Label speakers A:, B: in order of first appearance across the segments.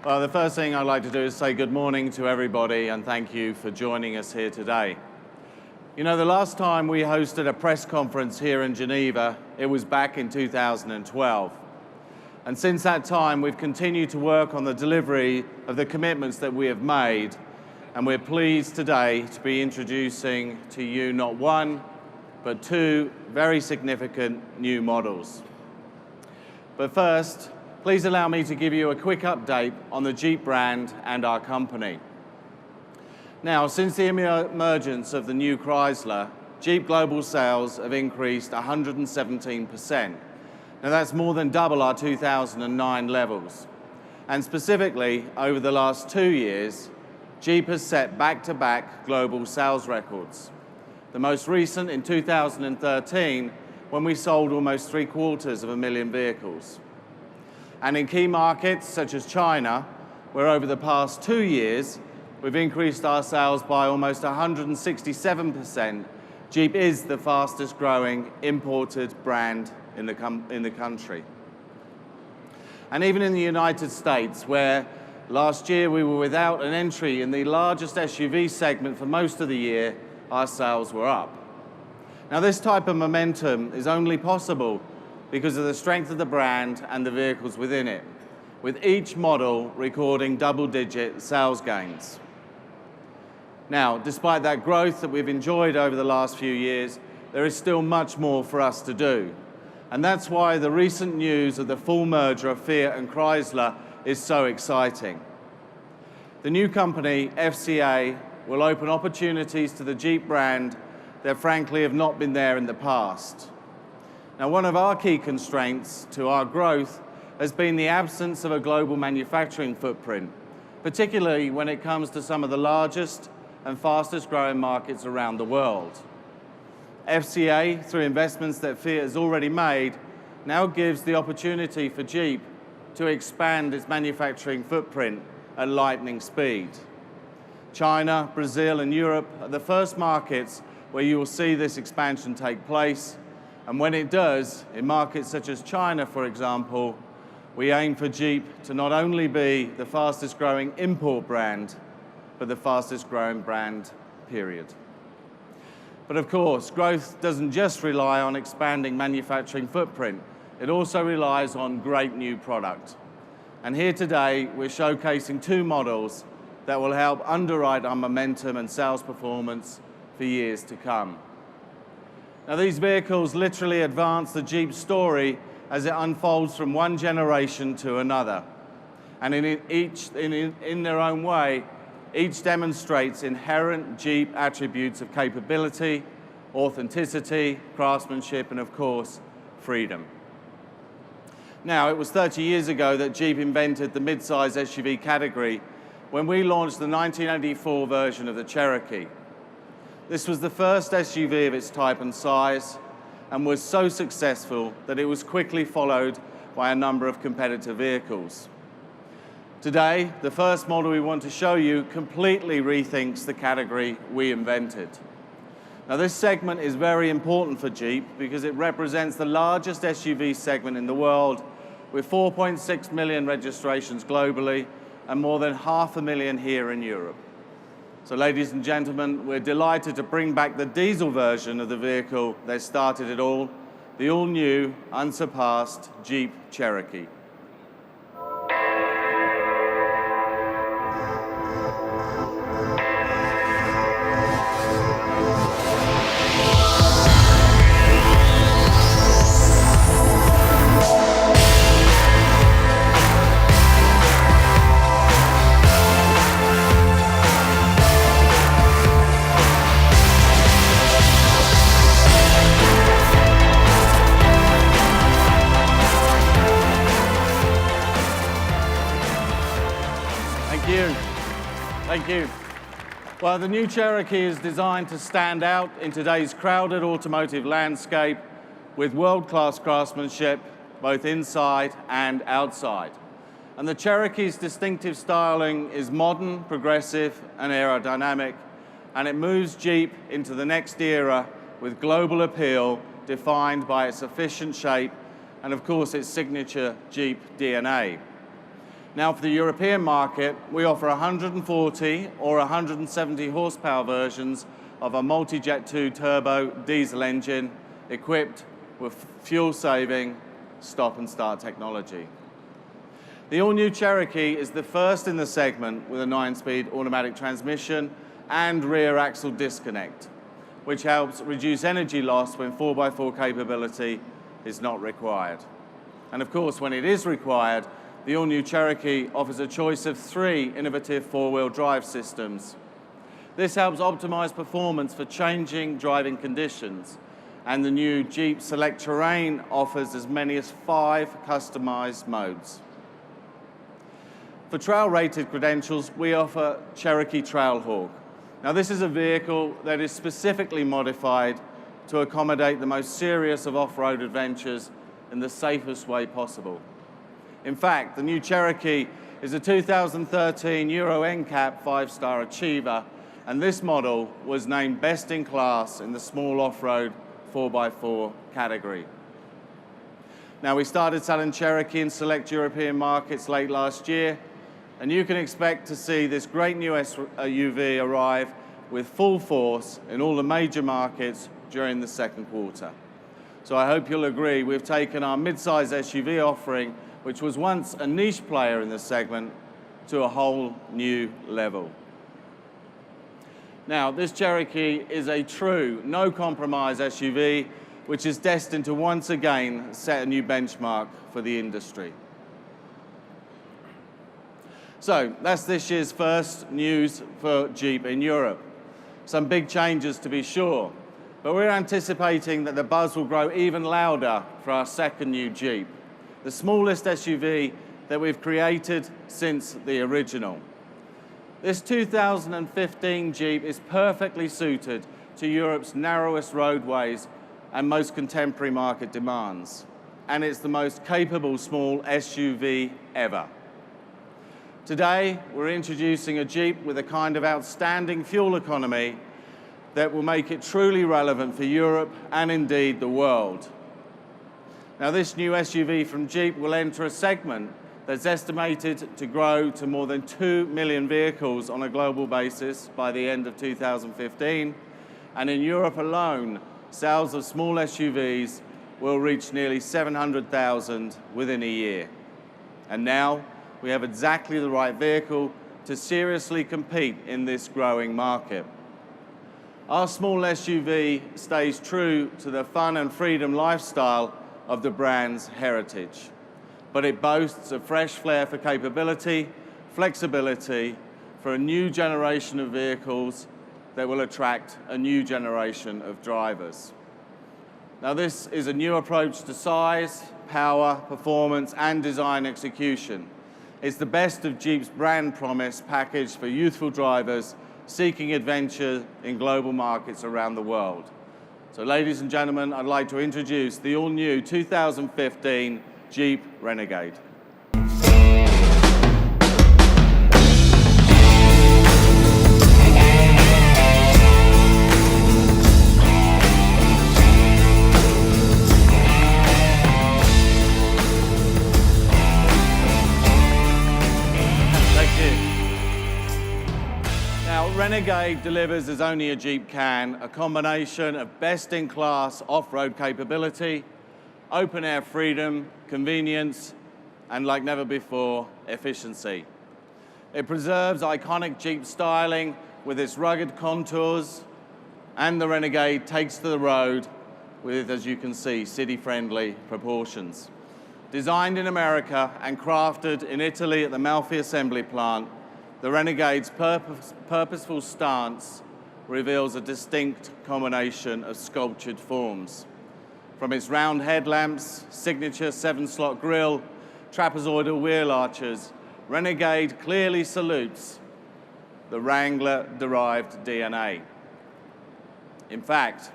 A: Well, the first thing I'd like to do is say good morning to everybody and thank you for joining us here today. You know, the last time we hosted a press conference here in Geneva, it was back in 2012. And since that time, we've continued to work on the delivery of the commitments that we have made. And we're pleased today to be introducing to you not one, but two very significant new models. But first, please allow me to give you a quick update on the Jeep brand and our company. Now, since the emergence of the new Chrysler, Jeep global sales have increased 117%. Now, that's more than double our 2009 levels. And specifically, over the last 2 years, Jeep has set back-to-back global sales records. The most recent in 2013, when we sold almost 750,000 vehicles. And in key markets such as China, where over the past 2 years, we've increased our sales by almost 167%, Jeep is the fastest growing imported brand in the country. And even in the United States, where last year we were without an entry in the largest SUV segment for most of the year, our sales were up. Now, this type of momentum is only possible because of the strength of the brand and the vehicles within it, with each model recording double-digit sales gains. Now, despite that growth that we've enjoyed over the last few years, there is still much more for us to do. And that's why the recent news of the full merger of Fiat and Chrysler is so exciting. The new company, FCA, will open opportunities to the Jeep brand that frankly have not been there in the past. Now, one of our key constraints to our growth has been the absence of a global manufacturing footprint, particularly when it comes to some of the largest and fastest growing markets around the world. FCA, through investments that Fiat has already made, now gives the opportunity for Jeep to expand its manufacturing footprint at lightning speed. China, Brazil, and Europe are the first markets where you will see this expansion take place. And when it does, in markets such as China, for example, we aim for Jeep to not only be the fastest growing import brand, but the fastest growing brand, period. But of course, growth doesn't just rely on expanding manufacturing footprint. It also relies on great new product. And here today, we're showcasing two models that will help underwrite our momentum and sales performance for years to come. Now, these vehicles literally advance the Jeep story as it unfolds from one generation to another. And in their own way, each demonstrates inherent Jeep attributes of capability, authenticity, craftsmanship, and of course, freedom. Now, it was 30 years ago that Jeep invented the mid-size SUV category when we launched the 1984 version of the Cherokee. This was the first SUV of its type and size and was so successful that it was quickly followed by a number of competitor vehicles. Today, the first model we want to show you completely rethinks the category we invented. Now, this segment is very important for Jeep because it represents the largest SUV segment in the world, with 4.6 million registrations globally and more than 500,000 here in Europe. So, ladies and gentlemen, we're delighted to bring back the diesel version of the vehicle that started it all, the all-new, unsurpassed Jeep Cherokee. Thank you. Well, the new Cherokee is designed to stand out in today's crowded automotive landscape with world-class craftsmanship, both inside and outside. And the Cherokee's distinctive styling is modern, progressive, and aerodynamic, and it moves Jeep into the next era with global appeal defined by its efficient shape and, of course, its signature Jeep DNA. Now, for the European market, we offer 140 or 170 horsepower versions of a multi-jet 2 turbo diesel engine equipped with fuel-saving stop and start technology. The all-new Cherokee is the first in the segment with a 9-speed automatic transmission and rear axle disconnect, which helps reduce energy loss when 4x4 capability is not required. And of course, when it is required, the all-new Cherokee offers a choice of 3 innovative 4-wheel drive systems. This helps optimize performance for changing driving conditions, and the new Jeep Select Terrain offers as many as 5 customized modes. For trail-rated credentials, we offer Cherokee Trailhawk. Now, this is a vehicle that is specifically modified to accommodate the most serious of off-road adventures in the safest way possible. In fact, the new Cherokee is a 2013 Euro NCAP 5-star achiever, and this model was named best in class in the small off-road 4x4 category. Now, we started selling Cherokee in select European markets late last year, and you can expect to see this great new SUV arrive with full force in all the major markets during the second quarter. So I hope you'll agree we've taken our mid-size SUV offering, which was once a niche player in this segment, to a whole new level. Now, this Cherokee is a true no-compromise SUV, which is destined to once again set a new benchmark for the industry. So that's this year's first news for Jeep in Europe. Some big changes to be sure, but we're anticipating that the buzz will grow even louder for our second new Jeep, the smallest SUV that we've created since the original. This 2015 Jeep is perfectly suited to Europe's narrowest roadways and most contemporary market demands, and it's the most capable small SUV ever. Today, we're introducing a Jeep with a kind of outstanding fuel economy that will make it truly relevant for Europe and indeed the world. Now, this new SUV from Jeep will enter a segment that's estimated to grow to more than 2 million vehicles on a global basis by the end of 2015. And in Europe alone, sales of small SUVs will reach nearly 700,000 within a year. And now, we have exactly the right vehicle to seriously compete in this growing market. Our small SUV stays true to the fun and freedom lifestyle of the brand's heritage, but it boasts a fresh flair for capability, flexibility for a new generation of vehicles that will attract a new generation of drivers. Now, this is a new approach to size, power, performance, and design execution. It's the best of Jeep's brand promise packaged for youthful drivers seeking adventure in global markets around the world. So, ladies and gentlemen, I'd like to introduce the all-new 2015 Jeep Renegade. Renegade delivers, as only a Jeep can, a combination of best-in-class off-road capability, open-air freedom, convenience, and like never before, efficiency. It preserves iconic Jeep styling with its rugged contours, and the Renegade takes to the road with, as you can see, city-friendly proportions. Designed in America and crafted in Italy at the Manley assembly plant, the Renegade's purposeful stance reveals a distinct combination of sculptured forms. From its round headlamps, signature 7-slot grille, trapezoidal wheel arches, Renegade clearly salutes the Wrangler-derived DNA. In fact,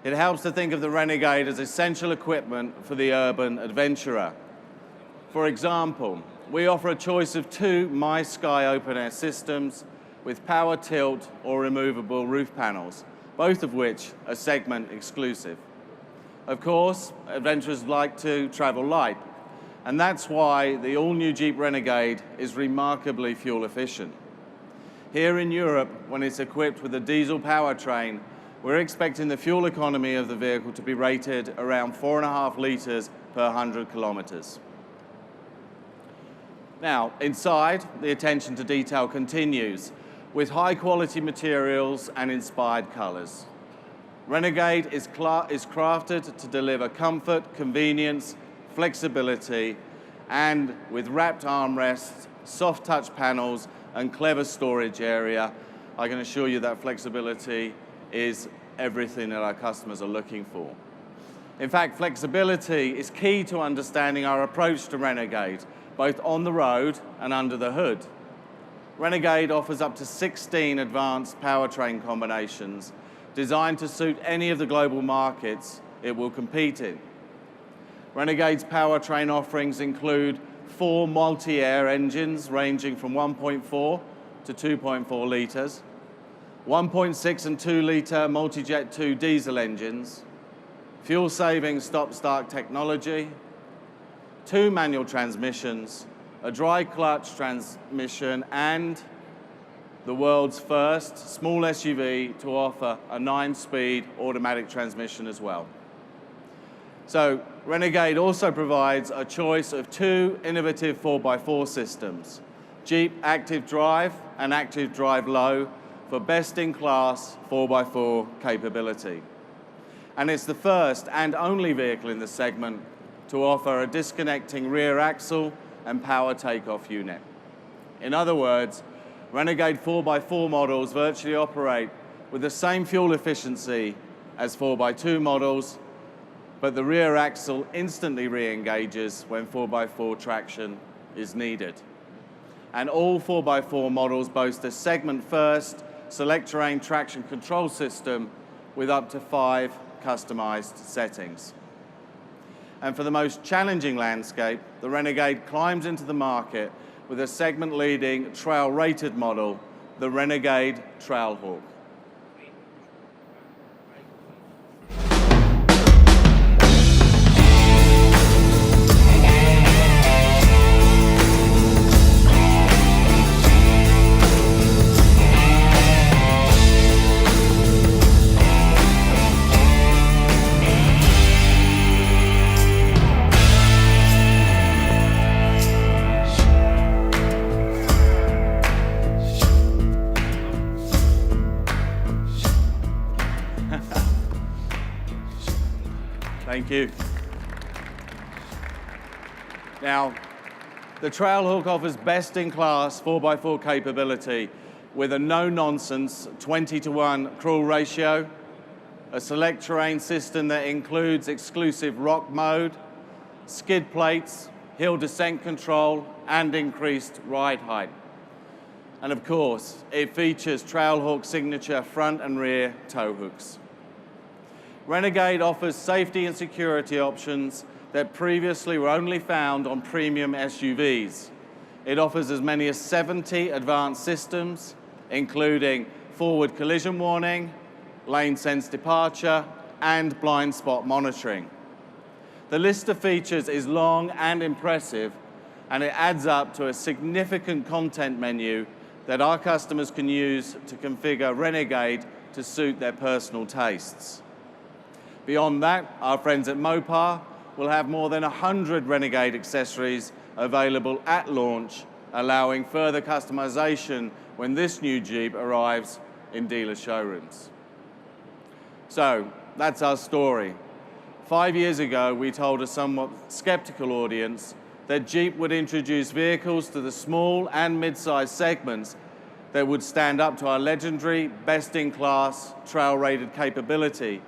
A: it helps to think of the Renegade as essential equipment for the urban adventurer. For example, we offer a choice of 2 MySky open-air systems with power tilt or removable roof panels, both of which are segment exclusive. Of course, adventurers like to travel light, And that's why the all-new Jeep Renegade is remarkably fuel efficient. Here in Europe, when it's equipped with a diesel powertrain, we're expecting the fuel economy of the vehicle to be rated around 4.5 litres per 100 kilometres. Now, inside, the attention to detail continues with high-quality materials and inspired colours. Renegade is crafted to deliver comfort, convenience, flexibility, and with wrapped armrests, soft touch panels, and clever storage area, I can assure you that flexibility is everything that our customers are looking for. In fact, flexibility is key to understanding our approach to Renegade, both on the road and under the hood. Renegade offers up to 16 advanced powertrain combinations designed to suit any of the global markets it will compete in. Renegade's powertrain offerings include 4 multi-air engines ranging from 1.4 to 2.4 litres, 1.6 and 2 litre multi-jet 2 diesel engines, fuel-saving stop-start technology, 2 manual transmissions, a dry clutch transmission, and the world's first small SUV to offer a 9-speed automatic transmission as well. So Renegade also provides a choice of 2 innovative 4x4 systems, Jeep Active Drive and Active Drive Low, for best-in-class 4x4 capability. And it's the first and only vehicle in the segment to offer a disconnecting rear axle and power takeoff unit. In other words, Renegade 4x4 models virtually operate with the same fuel efficiency as 4x2 models, but the rear axle instantly re-engages when 4x4 traction is needed. And all 4x4 models boast a segment-first select terrain traction control system with up to 5 customized settings. And for the most challenging landscape, the Renegade climbs into the market with a segment-leading trail-rated model, the Renegade Trailhawk. Thank you. Now, the Trailhawk offers best-in-class 4x4 capability with a no-nonsense 20-to-1 crawl ratio, a select terrain system that includes exclusive rock mode, skid plates, hill descent control, and increased ride height. And of course, it features Trailhawk signature front and rear tow hooks. Renegade offers safety and security options that previously were only found on premium SUVs. It offers as many as 70 advanced systems, including forward collision warning, lane sense departure, and blind spot monitoring. The list of features is long and impressive, and it adds up to a significant content menu that our customers can use to configure Renegade to suit their personal tastes. Beyond that, our friends at Mopar will have more than 100 Renegade accessories available at launch, allowing further customization when this new Jeep arrives in dealer showrooms. So, that's our story. 5 years ago, we told a somewhat skeptical audience that Jeep would introduce vehicles to the small and mid-sized segments that would stand up to our legendary, best-in-class, trail-rated capability,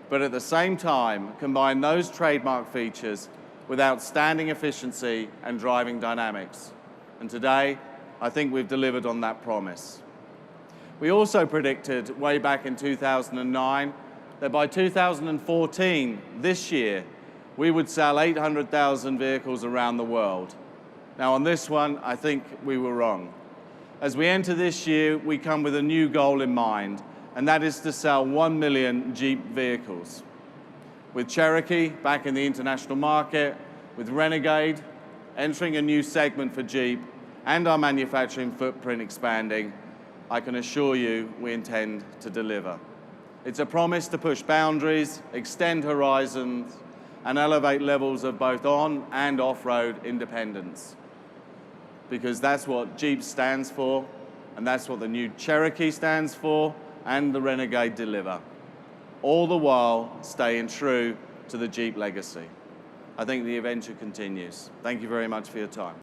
A: but at the same time, combine those trademark features with outstanding efficiency and driving dynamics. And today, I think we've delivered on that promise. We also predicted way back in 2009 that by 2014, this year, we would sell 800,000 vehicles around the world. Now on this one, I think we were wrong. As we enter this year, we come with a new goal in mind, and that is to sell 1 million Jeep vehicles. With Cherokee back in the international market, with Renegade entering a new segment for Jeep, and our manufacturing footprint expanding, I can assure you we intend to deliver. It's a promise to push boundaries, extend horizons, and elevate levels of both on and off-road independence. Because that's what Jeep stands for, and that's what the new Cherokee stands for, and the Renegade deliver. All the while staying true to the Jeep legacy. I think the adventure continues. Thank you very much for your time.